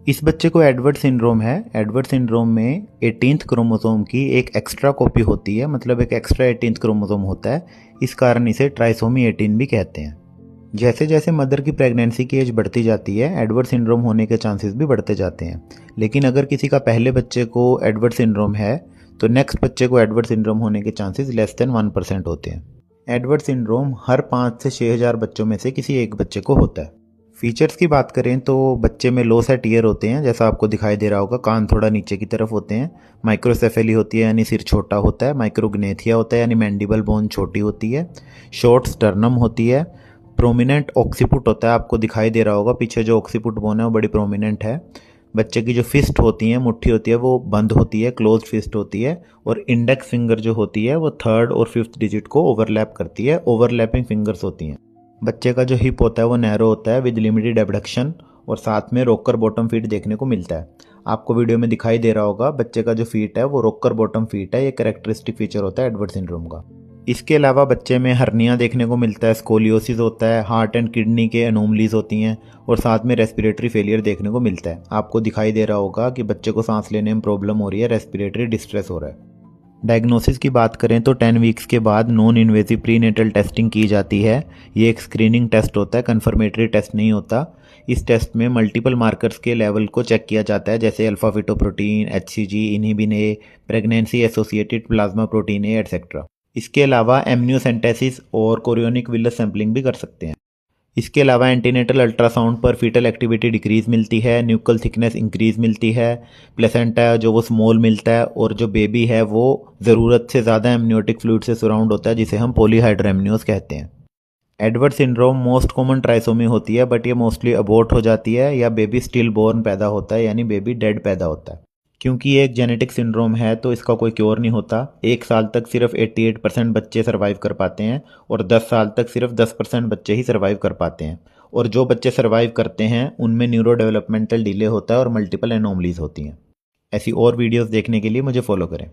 इस बच्चे को एडवर्ड सिंड्रोम है। एडवर्ड सिंड्रोम में 18th क्रोमोसोम की एक एक्स्ट्रा कॉपी होती है, मतलब एक एक्स्ट्रा 18th क्रोमोसोम होता है। इस कारण इसे ट्राइसोमी 18 भी कहते हैं। जैसे जैसे मदर की प्रेगनेंसी की एज बढ़ती जाती है, एडवर्ड सिंड्रोम होने के चांसेस भी बढ़ते जाते हैं। लेकिन अगर किसी का पहले बच्चे को एडवर्ड सिंड्रोम है तो नेक्स्ट बच्चे को एडवर्ड सिंड्रोम होने के चांसेस लेस देन 1% होते हैं। एडवर्ड सिंड्रोम हर 5 से 6,000 बच्चों में से किसी एक बच्चे को होता है। फीचर्स की बात करें तो बच्चे में लो सेट ईयर होते हैं, जैसा आपको दिखाई दे रहा होगा। कान थोड़ा नीचे की तरफ होते हैं। माइक्रोसेफेली होती है यानी सिर छोटा होता है। माइक्रोग्नेथिया होता है यानी मैंडिबल बोन छोटी होती है। शॉर्ट स्टर्नम होती है। प्रोमिनेंट ऑक्सीपुट होता है, आपको दिखाई दे रहा होगा पीछे जो ऑक्सीपुट बोन है वो बड़ी प्रोमिनेंट है। बच्चे की जो फिस्ट होती है, मुट्ठी होती है, वो बंद होती है, क्लोज फिस्ट होती है। और इंडेक्स फिंगर जो होती है वो 3rd और 5th डिजिट को ओवरलैप करती है। ओवरलैपिंग फिंगर्स होती हैं। बच्चे का जो हिप होता है वो नैरो होता है विद लिमिटेड एबडक्शन, और साथ में रोकर बॉटम फीट देखने को मिलता है। आपको वीडियो में दिखाई दे रहा होगा बच्चे का जो फीट है वो रोकर बॉटम फीट है। ये कैरेक्टरिस्टिक फीचर होता है एडवर्ड सिंड्रोम का। इसके अलावा बच्चे में हर्निया देखने को मिलता है, स्कोलियोसिस होता है, हार्ट एंड किडनी के एनोमलीज होती हैं, और साथ में रेस्पिरेटरी फेलियर देखने को मिलता है। आपको दिखाई दे रहा होगा कि बच्चे को सांस लेने में प्रॉब्लम हो रही है, रेस्पिरेटरी डिस्ट्रेस हो रहा है। डायग्नोसिस की बात करें तो 10 वीक्स के बाद नॉन इन्वेजिव प्रीनेटल टेस्टिंग की जाती है। ये एक स्क्रीनिंग टेस्ट होता है, कन्फर्मेटरी टेस्ट नहीं होता। इस टेस्ट में मल्टीपल मार्कर्स के लेवल को चेक किया जाता है, जैसे alpha fetoprotein, HCG, inhibin A, pregnancy associated plasma protein A etcetera. इसके अलावा एमनियोसेंटेसिस और कोरियोनिक विलस सैंपलिंग भी कर सकते हैं। इसके अलावा एंटीनेटल अल्ट्रासाउंड पर फीटल एक्टिविटी डिक्रीज मिलती है, न्यूक्ल थिकनेस इंक्रीज मिलती है, प्लेसेंटा जो वो स्मॉल मिलता है, और जो बेबी है वो ज़रूरत से ज़्यादा एमनियोटिक फ्लूइड से सराउंड होता है, जिसे हम पॉलीहाइड्रोएमनियोस कहते हैं। Edward syndrome most common trisomy होती है, बट ये मोस्टली अबॉर्ट हो जाती है या बेबी स्टिल बोर्न पैदा होता है, यानी बेबी डेड पैदा होता है। क्योंकि ये एक जेनेटिक सिंड्रोम है तो इसका कोई क्योर नहीं होता। 1 साल तक सिर्फ 88% बच्चे सर्वाइव कर पाते हैं, और 10 साल तक सिर्फ 10% बच्चे ही सर्वाइव कर पाते हैं। और जो बच्चे सर्वाइव करते हैं उनमें न्यूरो डेवलपमेंटल डिले होता है और मल्टीपल एनोमलीज होती हैं। ऐसी और वीडियोस देखने के लिए मुझे फॉलो करें।